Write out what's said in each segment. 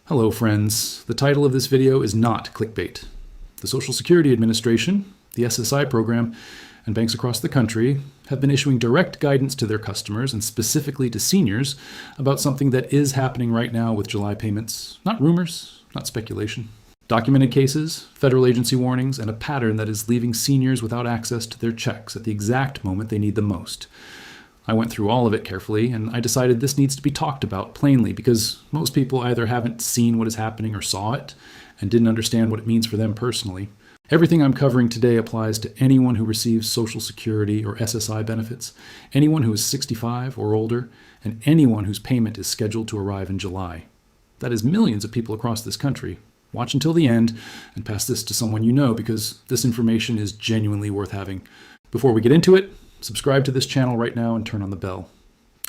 Hello friends, the title of this video is not clickbait. The Social Security Administration, the SSI program, and banks across the country have been issuing direct guidance to their customers and specifically to seniors about something that is happening right now with July payments. Not rumors, not speculation. Documented cases, federal agency warnings, and a pattern that is leaving seniors without access to their checks at the exact moment they need them most. I went through all of it carefully, and I decided this needs to be talked about plainly because most people either haven't seen what is happening or saw it and didn't understand what it means for them personally. Everything I'm covering today applies to anyone who receives Social Security or SSI benefits, anyone who is 65 or older, and anyone whose payment is scheduled to arrive in July. That is millions of people across this country. Watch until the end and pass this to someone you know because this information is genuinely worth having. Before we get into it, subscribe to this channel right now and turn on the bell.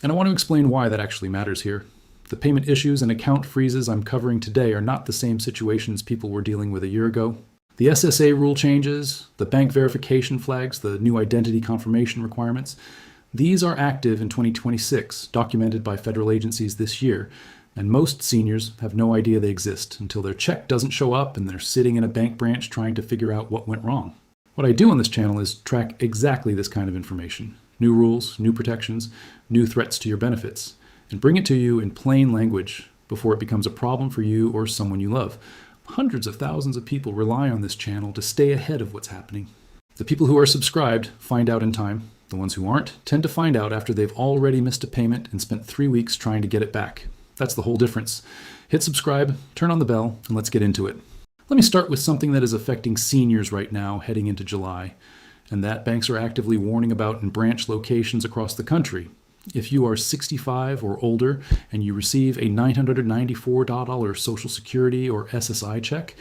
And I want to explain why that actually matters here. The payment issues and account freezes I'm covering today are not the same situations people were dealing with a year ago. The SSA rule changes, the bank verification flags, the new identity confirmation requirements, these are active in 2026, documented by federal agencies this year, and most seniors have no idea they exist until their check doesn't show up and they're sitting in a bank branch trying to figure out what went wrong. What I do on this channel is track exactly this kind of information, new rules, new protections, new threats to your benefits, and bring it to you in plain language before it becomes a problem for you or someone you love. Hundreds of thousands of people rely on this channel to stay ahead of what's happening. The people who are subscribed find out in time. The ones who aren't tend to find out after they've already missed a payment and spent 3 weeks trying to get it back. That's the whole difference. Hit subscribe, turn on the bell, and let's get into it. Let me start with something that is affecting seniors right now heading into July, and that banks are actively warning about in branch locations across the country. If you are 65 or older and you receive a $994 Social Security or SSI check,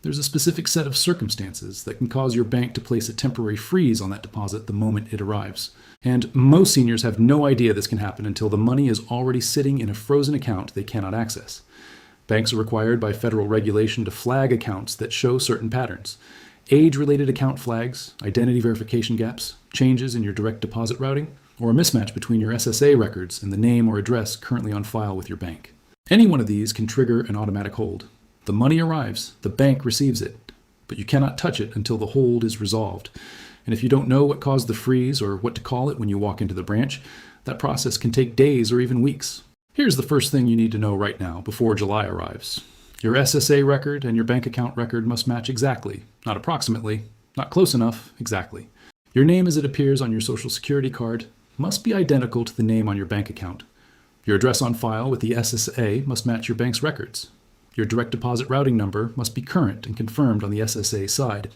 there's a specific set of circumstances that can cause your bank to place a temporary freeze on that deposit the moment it arrives. And most seniors have no idea this can happen until the money is already sitting in a frozen account they cannot access. Banks are required by federal regulation to flag accounts that show certain patterns. Age-related account flags, identity verification gaps, changes in your direct deposit routing, or a mismatch between your SSA records and the name or address currently on file with your bank. Any one of these can trigger an automatic hold. The money arrives, the bank receives it, but you cannot touch it until the hold is resolved. And if you don't know what caused the freeze or what to call it when you walk into the branch, that process can take days or even weeks. Here's the first thing you need to know right now before July arrives. Your SSA record and your bank account record must match exactly, not approximately, not close enough, exactly. Your name as it appears on your Social Security card must be identical to the name on your bank account. Your address on file with the SSA must match your bank's records. Your direct deposit routing number must be current and confirmed on the SSA side.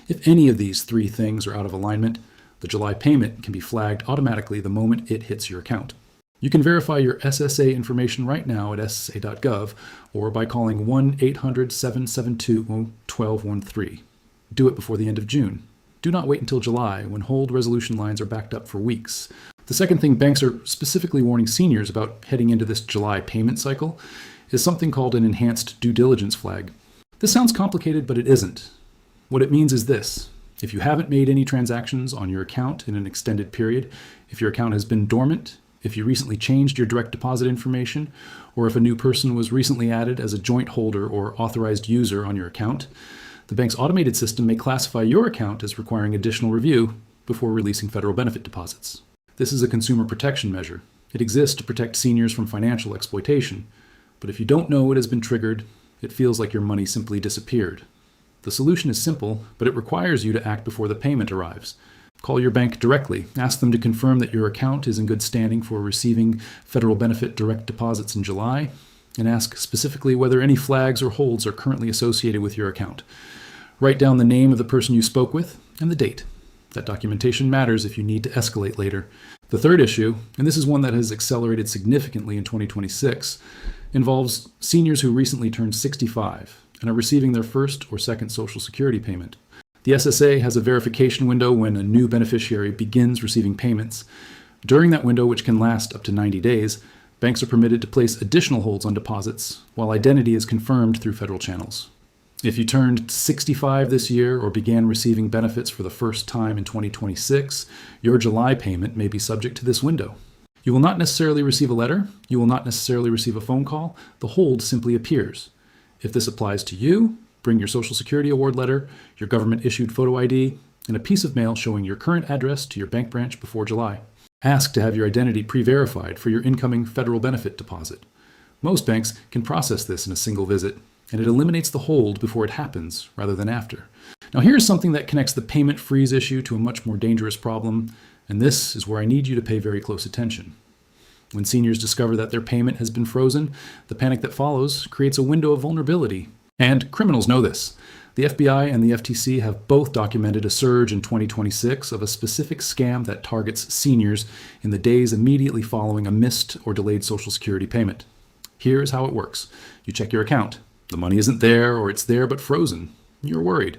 If any of these three things are out of alignment, the July payment can be flagged automatically the moment it hits your account. You can verify your SSA information right now at ssa.gov or by calling 1-800-772-1213. Do it before the end of June. Do not wait until July when hold resolution lines are backed up for weeks. The second thing banks are specifically warning seniors about heading into this July payment cycle is something called an enhanced due diligence flag. This sounds complicated, but it isn't. What it means is this. If you haven't made any transactions on your account in an extended period, if your account has been dormant, if you recently changed your direct deposit information, or if a new person was recently added as a joint holder or authorized user on your account, the bank's automated system may classify your account as requiring additional review before releasing federal benefit deposits. This is a consumer protection measure. It exists to protect seniors from financial exploitation. But if you don't know it has been triggered, it feels like your money simply disappeared. The solution is simple, but it requires you to act before the payment arrives. Call your bank directly, ask them to confirm that your account is in good standing for receiving federal benefit direct deposits in July, and ask specifically whether any flags or holds are currently associated with your account. Write down the name of the person you spoke with and the date. That documentation matters if you need to escalate later. The third issue, and this is one that has accelerated significantly in 2026, involves seniors who recently turned 65 and are receiving their first or second Social Security payment. The SSA has a verification window when a new beneficiary begins receiving payments. During that window, which can last up to 90 days, banks are permitted to place additional holds on deposits while identity is confirmed through federal channels. If you turned 65 this year or began receiving benefits for the first time in 2026, your July payment may be subject to this window. You will not necessarily receive a letter. You will not necessarily receive a phone call. The hold simply appears. If this applies to you, bring your Social Security award letter, your government-issued photo ID, and a piece of mail showing your current address to your bank branch before July. Ask to have your identity pre-verified for your incoming federal benefit deposit. Most banks can process this in a single visit, and it eliminates the hold before it happens rather than after. Now here's something that connects the payment freeze issue to a much more dangerous problem, and this is where I need you to pay very close attention. When seniors discover that their payment has been frozen, the panic that follows creates a window of vulnerability. And criminals know this. The FBI and the FTC have both documented a surge in 2026 of a specific scam that targets seniors in the days immediately following a missed or delayed Social Security payment. Here's how it works. You check your account. The money isn't there, or it's there but frozen. You're worried.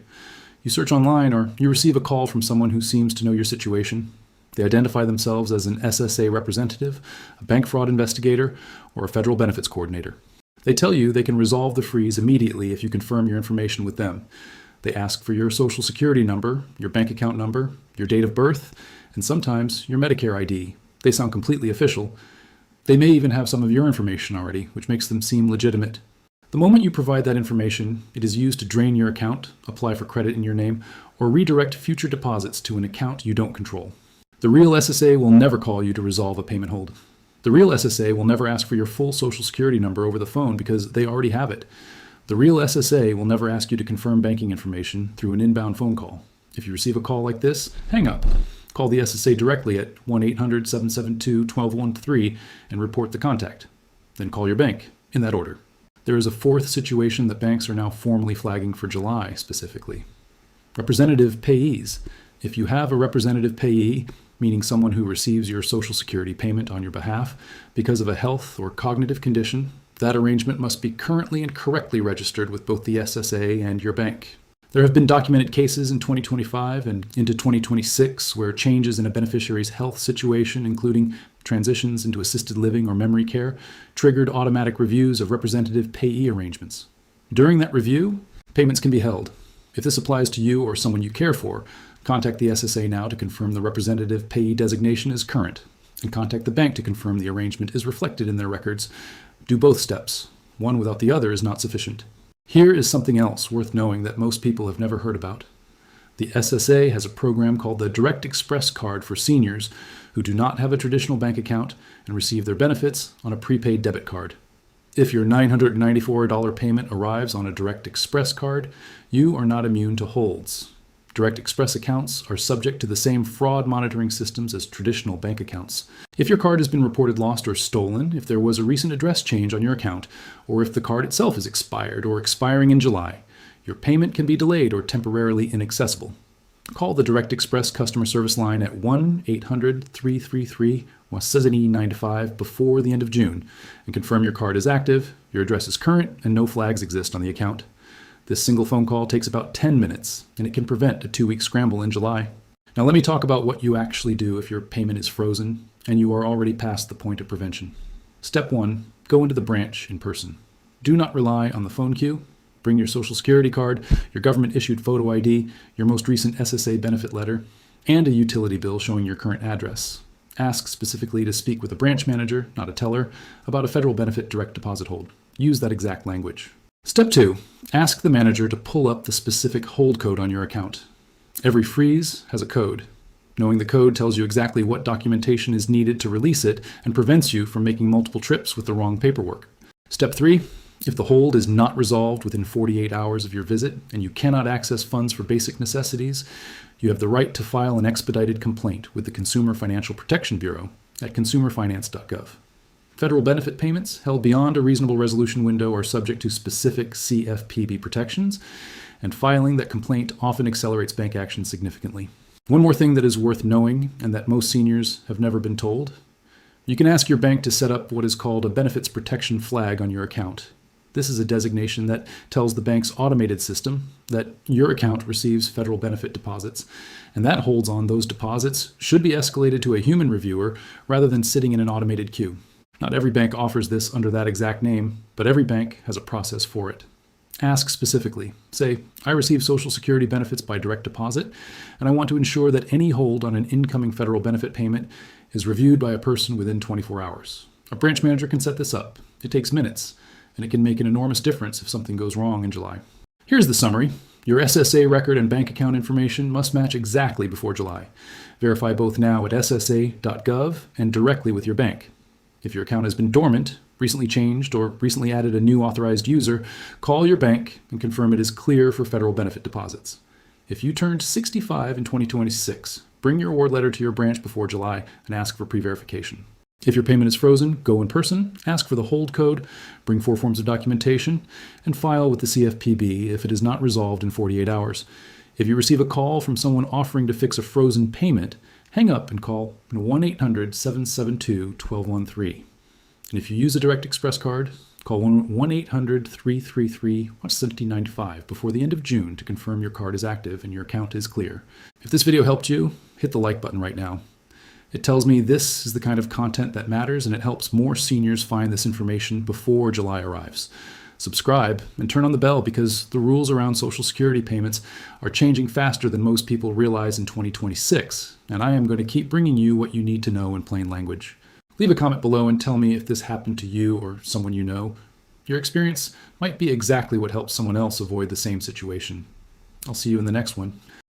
You search online, or you receive a call from someone who seems to know your situation. They identify themselves as an SSA representative, a bank fraud investigator, or a federal benefits coordinator. They tell you they can resolve the freeze immediately if you confirm your information with them. They ask for your Social Security number, your bank account number, your date of birth, and sometimes your Medicare ID. They sound completely official. They may even have some of your information already, which makes them seem legitimate. The moment you provide that information, it is used to drain your account, apply for credit in your name, or redirect future deposits to an account you don't control. The real SSA will never call you to resolve a payment hold. The real SSA will never ask for your full Social Security number over the phone because they already have it. The real SSA will never ask you to confirm banking information through an inbound phone call. If you receive a call like this, hang up. Call the SSA directly at 1-800-772-1213 and report the contact. Then call your bank, in that order. There is a fourth situation that banks are now formally flagging for July specifically. Representative payees. If you have a representative payee, meaning someone who receives your Social Security payment on your behalf because of a health or cognitive condition, that arrangement must be currently and correctly registered with both the SSA and your bank. There have been documented cases in 2025 and into 2026 where changes in a beneficiary's health situation, including transitions into assisted living or memory care, triggered automatic reviews of representative payee arrangements. During that review, payments can be held. If this applies to you or someone you care for, contact the SSA now to confirm the representative payee designation is current, and contact the bank to confirm the arrangement is reflected in their records. Do both steps. One without the other is not sufficient. Here is something else worth knowing that most people have never heard about. The SSA has a program called the Direct Express Card for seniors who do not have a traditional bank account and receive their benefits on a prepaid debit card. If your $994 payment arrives on a Direct Express card, you are not immune to holds. Direct Express accounts are subject to the same fraud monitoring systems as traditional bank accounts. If your card has been reported lost or stolen, if there was a recent address change on your account, or if the card itself is expired or expiring in July, your payment can be delayed or temporarily inaccessible. Call the Direct Express customer service line at 1-800-333-WASEZANI-95 before the end of June and confirm your card is active, your address is current, and no flags exist on the account. This single phone call takes about 10 minutes, and it can prevent a 2-week scramble in July. Now let me talk about what you actually do if your payment is frozen and you are already past the point of prevention. Step 1, go into the branch in person. Do not rely on the phone queue. Bring your Social Security card, your government-issued photo ID, your most recent SSA benefit letter, and a utility bill showing your current address. Ask specifically to speak with a branch manager, not a teller, about a federal benefit direct deposit hold. Use that exact language. Step 2, ask the manager to pull up the specific hold code on your account. Every freeze has a code. Knowing the code tells you exactly what documentation is needed to release it and prevents you from making multiple trips with the wrong paperwork. Step 3, if the hold is not resolved within 48 hours of your visit and you cannot access funds for basic necessities, you have the right to file an expedited complaint with the Consumer Financial Protection Bureau at consumerfinance.gov. Federal benefit payments held beyond a reasonable resolution window are subject to specific CFPB protections, and filing that complaint often accelerates bank action significantly. One more thing that is worth knowing and that most seniors have never been told. You can ask your bank to set up what is called a benefits protection flag on your account. This is a designation that tells the bank's automated system that your account receives federal benefit deposits, and that holds on those deposits should be escalated to a human reviewer rather than sitting in an automated queue. Not every bank offers this under that exact name, but every bank has a process for it. Ask specifically. Say, I receive Social Security benefits by direct deposit, and I want to ensure that any hold on an incoming federal benefit payment is reviewed by a person within 24 hours. A branch manager can set this up. It takes minutes, and it can make an enormous difference if something goes wrong in July. Here's the summary. Your SSA record and bank account information must match exactly before July. Verify both now at ssa.gov and directly with your bank. If your account has been dormant, recently changed, or recently added a new authorized user, call your bank and confirm it is clear for federal benefit deposits. If you turned 65 in 2026, bring your award letter to your branch before July and ask for pre-verification. If your payment is frozen, go in person, ask for the hold code, bring 4 forms of documentation, and file with the CFPB if it is not resolved in 48 hours. If you receive a call from someone offering to fix a frozen payment, hang up and call 1-800-772-1213. And if you use a Direct Express card, call 1-800-333-1795 before the end of June to confirm your card is active and your account is clear. If this video helped you, hit the like button right now. It tells me this is the kind of content that matters, and it helps more seniors find this information before July arrives. Subscribe and turn on the bell, because the rules around Social Security payments are changing faster than most people realize in 2026, and I am going to keep bringing you what you need to know in plain language. Leave a comment below and tell me if this happened to you or someone you know. Your experience might be exactly what helps someone else avoid the same situation. I'll see you in the next one.